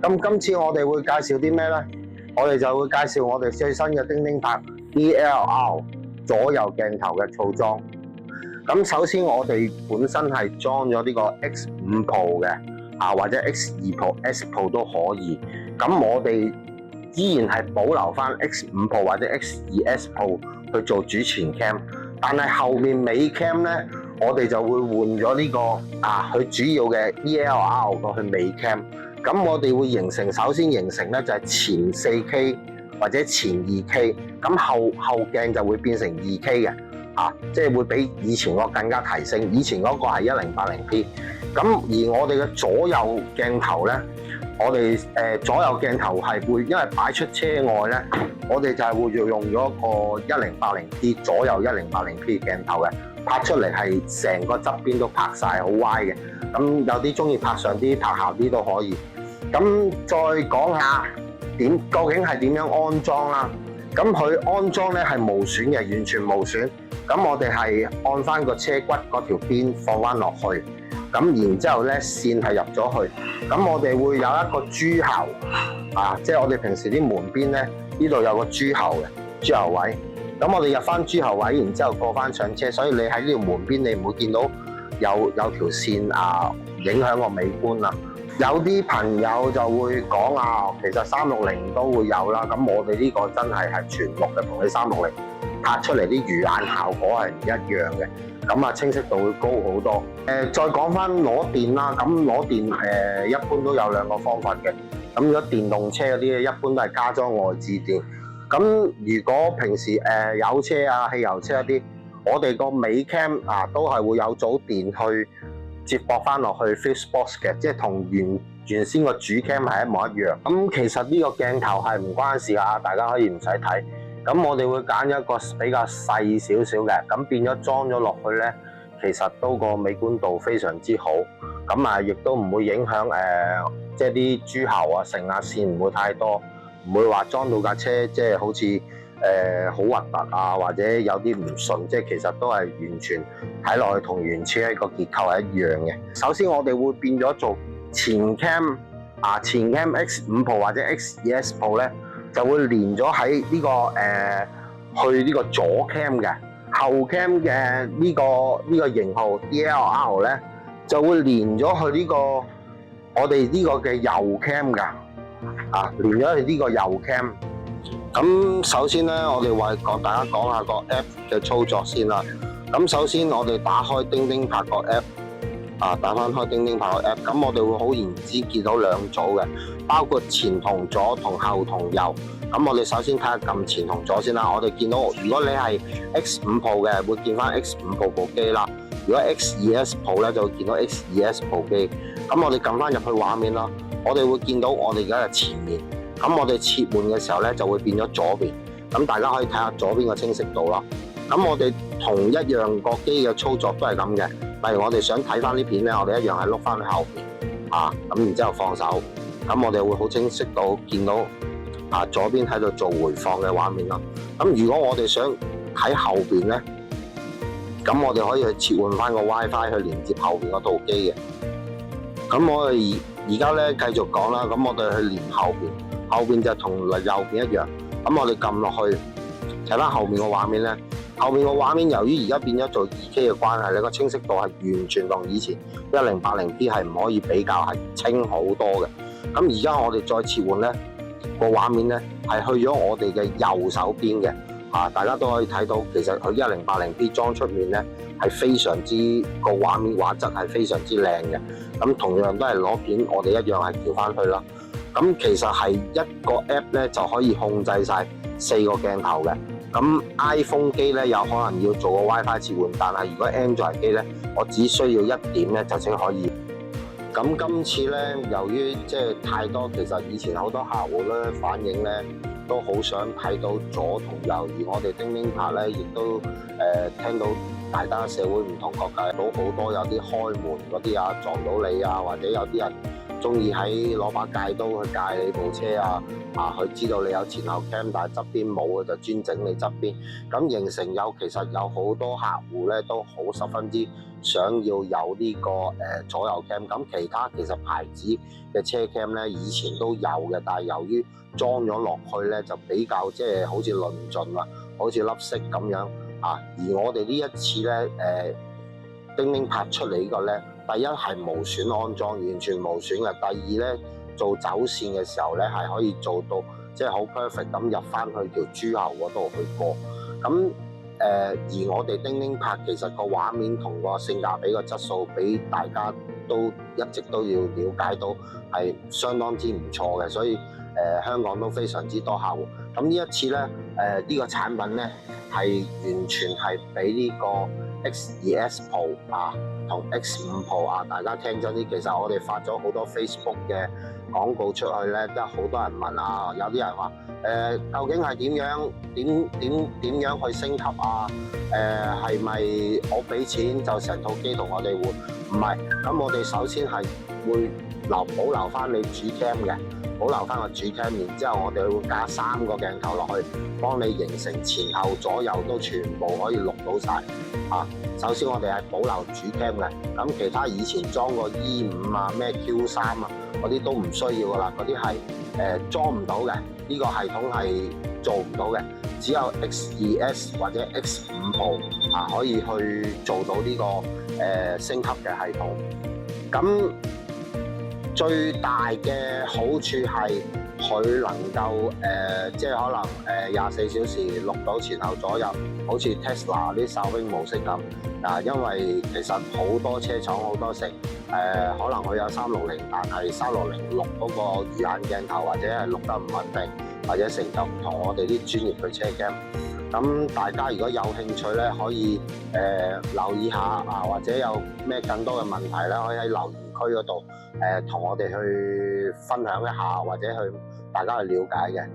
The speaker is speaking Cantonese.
咁今次我哋會介紹啲咩呢？我哋就會介紹我哋最新嘅叮叮拍 DSLR 左右鏡頭嘅套裝。咁首先我哋本身係裝咗呢個 X5 Pro 嘅，或者 X2 Pro、S Pro 都可以。咁我哋依然係保留翻 X5 Pro 或者 X2S Pro 去做主前 cam， 但係後面尾 cam 咧，我哋就會換咗呢個佢主要嘅 DSLR 過去尾 cam。咁我哋會首先形成咧就係前 4K 或者前 2K， 咁後鏡就會變成 2K 嘅。即係會比以前嗰個更加提升。以前嗰個係 1080p， 咁而我哋嘅左右鏡頭咧，我哋左右鏡頭係會因為擺出車外咧，我哋就係會用咗個 1080p 左右 1080p 鏡頭嘅，拍出嚟係成個側邊都拍晒好歪嘅。咁有啲中意拍上啲、拍下啲都可以。咁再講下究竟係點樣安裝啦？咁佢安裝咧係無損嘅，完全無損。咁我哋係按翻個車骨嗰條邊放翻落去，咁然之後咧線係入咗去，咁我哋會有一個豬喉，即係我哋平時啲門邊咧，呢度有個豬喉嘅豬喉位，咁我哋入翻豬喉位，然之後過翻上車，所以你喺呢條門邊你唔會見到有條線影響個美觀啦。有啲朋友就會講其實360都會有啦，咁我哋呢個真係全綠嘅，同你360拍出嚟啲魚眼效果係唔一樣嘅，咁清晰度會高好多。再講翻攞電啦，咁攞電一般都有兩個方法嘅。咁如果電動車嗰啲一般都係加裝外置電。咁如果平時有車汽油車嗰啲，我哋個尾 cam 都係會有組電去接駁翻落去 Fuse Box 嘅，即係同原先個主 cam 係一模一樣。咁其實呢個鏡頭係唔關事㗎，大家可以唔使睇。咁我哋會揀一個比較細少少嘅，咁變咗裝咗落去呢，其實都個美觀度非常之好。咁亦都唔會影響即係啲豬喉成線唔會太多，唔會話裝到架車即係好似好核突或者有啲唔順，即係其實都係完全睇落去同原車個結構係一樣嘅。首先我哋會變咗做前 cam 前 cam X5 Pro 或者 X2S Pro 呢，就會連咗喺呢個去呢個左 cam 嘅，後 cam 嘅呢個型號 DSLR 咧就會連咗去呢個我哋呢個嘅右 cam 㗎，連咗去呢個右 cam。咁首先咧，我哋為大家講下個 app 嘅操作先啦。咁首先我哋打開叮叮拍個 app。打翻開叮叮拍個 app， 咁我哋會好然之見到兩組嘅，包括前同左同後同右。咁我哋首先睇下撳前同左先啦。我哋見到如果你係 X5 Pro 嘅，會見翻 X5 Pro 部機啦。如果 X2S Pro 咧，就會見到 X2S Pro 機。咁我哋撳翻入去畫面啦，我哋會見到我哋而家嘅前面。咁我哋切換嘅時候咧，就會變咗左邊。咁大家可以睇下左邊嘅清晰度啦。咁我哋同一樣個機嘅操作都係咁嘅。例如我哋想睇翻啲片咧，我哋一樣係碌翻去後邊，咁然之後放手，咁我哋會好清晰到見到左邊喺度做回放嘅畫面咯。咁如果我哋想喺後邊咧，咁我哋可以去切換翻個 WiFi 去連接後邊嗰套機嘅。咁我哋而家咧繼續講啦，咁我哋去連後邊就同右邊一樣。咁我哋撳落去睇翻後面個畫面咧。後面個畫面由於而家變咗做 2K 嘅關係咧，個清晰度係完全同以前 1080p 係唔可以比較，係清好多嘅。咁而家我哋再切換咧，個畫面咧係去咗我哋嘅右手邊嘅。大家都可以睇到，其實佢 1080p 裝出面咧係非常之個畫面畫質係非常之靚嘅。咁同樣都係攞片，我哋一樣係調翻去啦。咁其實係一個 app 咧就可以控制晒4個鏡頭嘅。咁 iPhone 機咧有可能要做個 WiFi 切換，但係如果 Android 機咧，我只需要1點咧就先可以。咁今次咧，由於即係太多，其實以前好多客戶咧反映咧都好想睇到左同右，而我哋叮叮拍咧亦都聽到大家社會唔同各界都好多有啲開門嗰啲撞到你或者有啲人中意喺攞把戒刀去戒你部車啊，佢知道你有前後 cam， 但係側邊冇嘅就專整你側邊，咁形成其實有好多客戶咧都好十分之想要有呢個左右 cam， 咁其他其實牌子嘅車 cam 咧以前都有嘅，但係由於裝咗落去咧就比較即係好似論盡啦，好似粒色咁樣啊。而我哋呢一次咧叮叮拍出嚟呢個咧，第一係無損安裝，完全無損嘅。第二咧做走線嘅時候咧係可以做到即係好 perfect 咁入翻去條豬喉嗰度去過。咁而我哋叮叮拍其實個畫面同個性價比個質素，俾大家都一直都要了解到係相當之唔錯嘅，所以香港都非常之多客戶。咁呢一次咧呢個產品咧係完全係俾呢個 X2S Pro 同 X5 Pro 大家聽真啲，其實我哋發咗好多 Facebook 嘅廣告出去咧，都好多人問有啲人話究竟係點樣去升級係咪我俾錢就成套機同我哋換？唔係，咁我哋首先係會保留翻你主 cam 嘅，保留翻個主 cam， 然之後我哋會加3個鏡頭落去，幫你形成前後左右都全部可以錄到晒。首先我哋係保留主 cam 嘅，咁其他以前裝個 E5咩 Q3嗰啲都唔需要噶啦，嗰啲係裝唔到嘅，呢個系統係做唔到嘅，只有 X2S 或者 X5 Pro 可以去做到呢個升級嘅系統。咁最大嘅好處係佢能夠即係可能24小時錄到前後左右，好似 Tesla 啲哨兵模式咁。因為其實好多車廠好多城可能佢有360，但係360錄嗰個魚眼鏡頭或者係錄得唔穩定，或者成就唔同我哋啲專業嘅車 cam。咁大家如果有興趣咧，可以留意下或者有咩更多嘅問題咧，可以喺留言區嗰度同我哋去分享一下，或者去大家去了解嘅。